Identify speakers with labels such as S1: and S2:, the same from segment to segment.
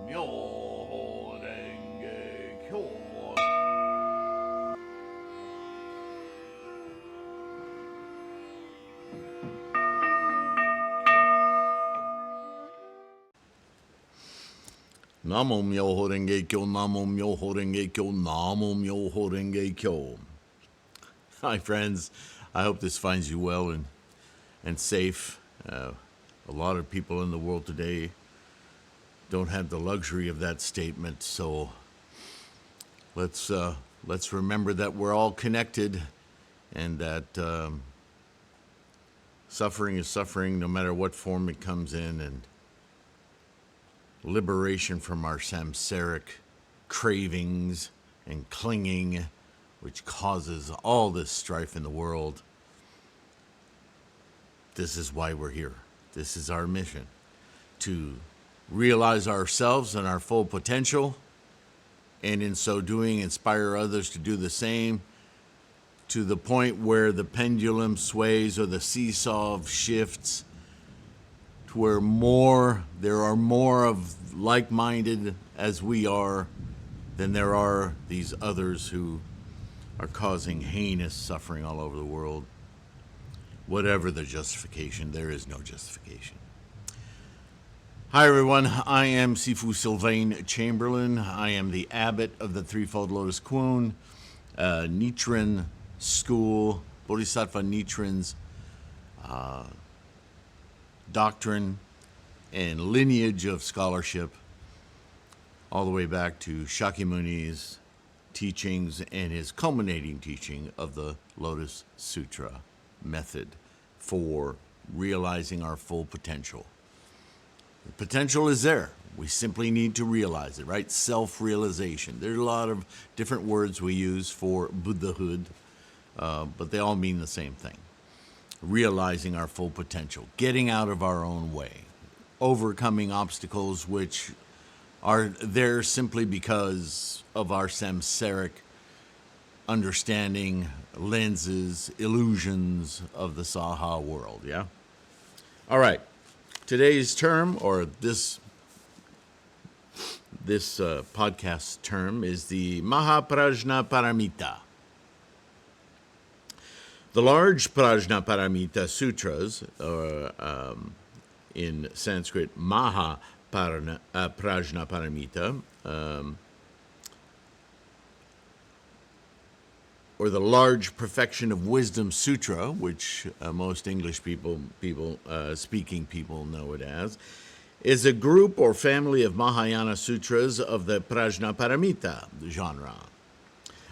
S1: Myoho Renge Kyo. Namo Myoho Renge Kyo, Namo Myoho Renge Kyo, Namo Myoho Renge Kyo. Hi, friends. I hope this finds you well and safe. A lot of people in the world today don't have the luxury of that statement, so let's remember that we're all connected, and that suffering is suffering no matter what form it comes in, and liberation from our samsaric cravings and clinging, which causes all this strife in the world. This is why we're here. This is our mission, to realize ourselves and our full potential, and in so doing, inspire others to do the same, to the point where the pendulum sways or the seesaw shifts, to where there are more of like-minded as we are than there are these others who are causing heinous suffering all over the world. Whatever the justification, there is no justification. Hi everyone, I am Sifu Sylvain Chamberlain. I am the abbot of the Threefold Lotus Kuon, Nichiren school, Bodhisattva Nichiren's doctrine and lineage of scholarship, all the way back to Shakyamuni's teachings and his culminating teaching of the Lotus Sutra method for realizing our full potential. The potential is there. We simply need to realize it, right? Self-realization. There's a lot of different words we use for Buddhahood, but they all mean the same thing. Realizing our full potential, getting out of our own way, overcoming obstacles which are there simply because of our samsaric understanding, lenses, illusions of the Saha world, yeah? All right. Today's term, or this podcast term, is the Mahaprajnaparamita. The large Prajnaparamita Sutras, in Sanskrit Mahaprajnaparamita, or the large Perfection of Wisdom Sutra, which most English speaking people know it as, is a group or family of Mahayana sutras of the Prajnaparamita genre.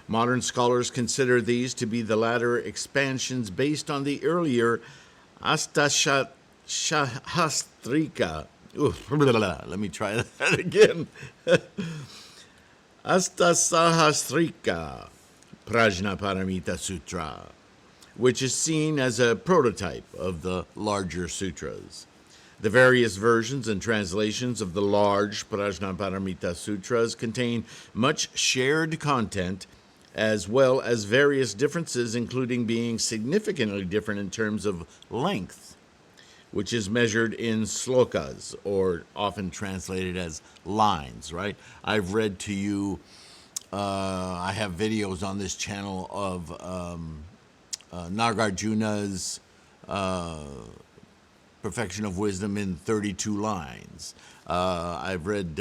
S1: Modern scholars consider these to be the latter expansions based on the earlier Astasahastrika. Let me try that again. Astasahastrika Prajnaparamita Sutra, which is seen as a prototype of the larger sutras. The various versions and translations of the large Prajnaparamita Sutras contain much shared content, as well as various differences, including being significantly different in terms of length, which is measured in slokas, or often translated as lines, right? I've read to you, I have videos on this channel of Nagarjuna's Perfection of Wisdom in 32 lines. I've read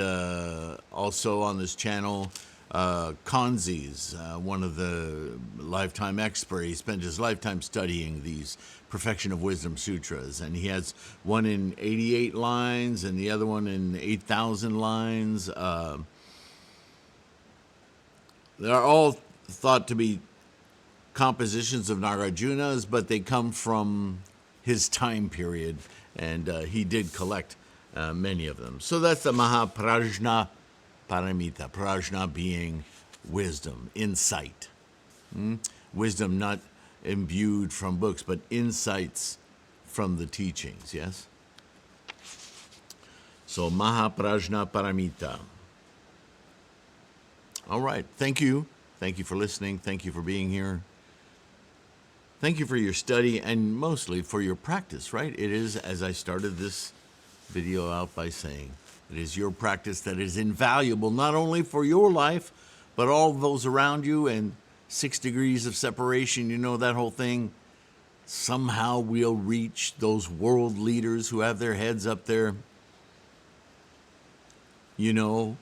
S1: also on this channel Kanzi's, one of the lifetime experts. He spent his lifetime studying these Perfection of Wisdom Sutras, and he has one in 88 lines and the other one in 8,000 lines. They're all thought to be compositions of Nagarjuna's, but they come from his time period, and he did collect many of them. So that's the Mahaprajnaparamita, prajna being wisdom, insight. Wisdom not imbued from books, but insights from the teachings, yes? So Mahaprajnaparamita. All right, thank you. Thank you for listening. Thank you for being here. Thank you for your study, and mostly for your practice, right? It is, as I started this video out by saying, It is your practice that is invaluable, not only for your life, but all those around you. And 6 degrees of separation, you know, that whole thing. Somehow we'll reach those world leaders who have their heads up there. You know,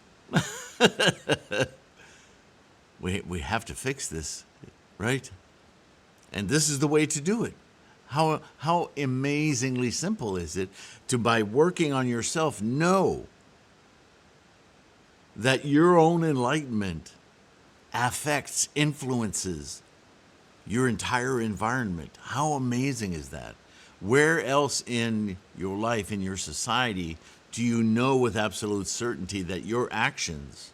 S1: we have to fix this, right? And this is the way to do it. How amazingly simple is it to, by working on yourself, know that your own enlightenment affects, influences your entire environment. How amazing is that? Where else in your life, in your society, do you know with absolute certainty that your actions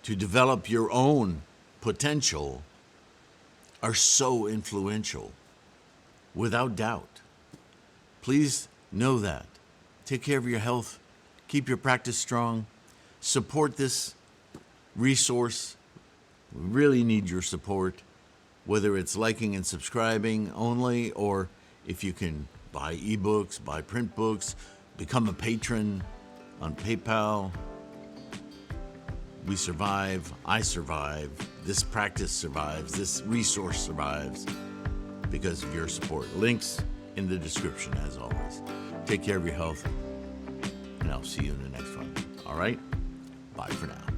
S1: to develop your own potential are so influential? Without doubt. Please know that. Take care of your health. Keep your practice strong. Support this resource. We really need your support, whether it's liking and subscribing only, or if you can buy ebooks, buy print books, become a patron on PayPal. We survive, I survive, this practice survives, this resource survives because of your support. Links in the description, as always. Take care of your health, and I'll see you in the next one. All right? Bye for now.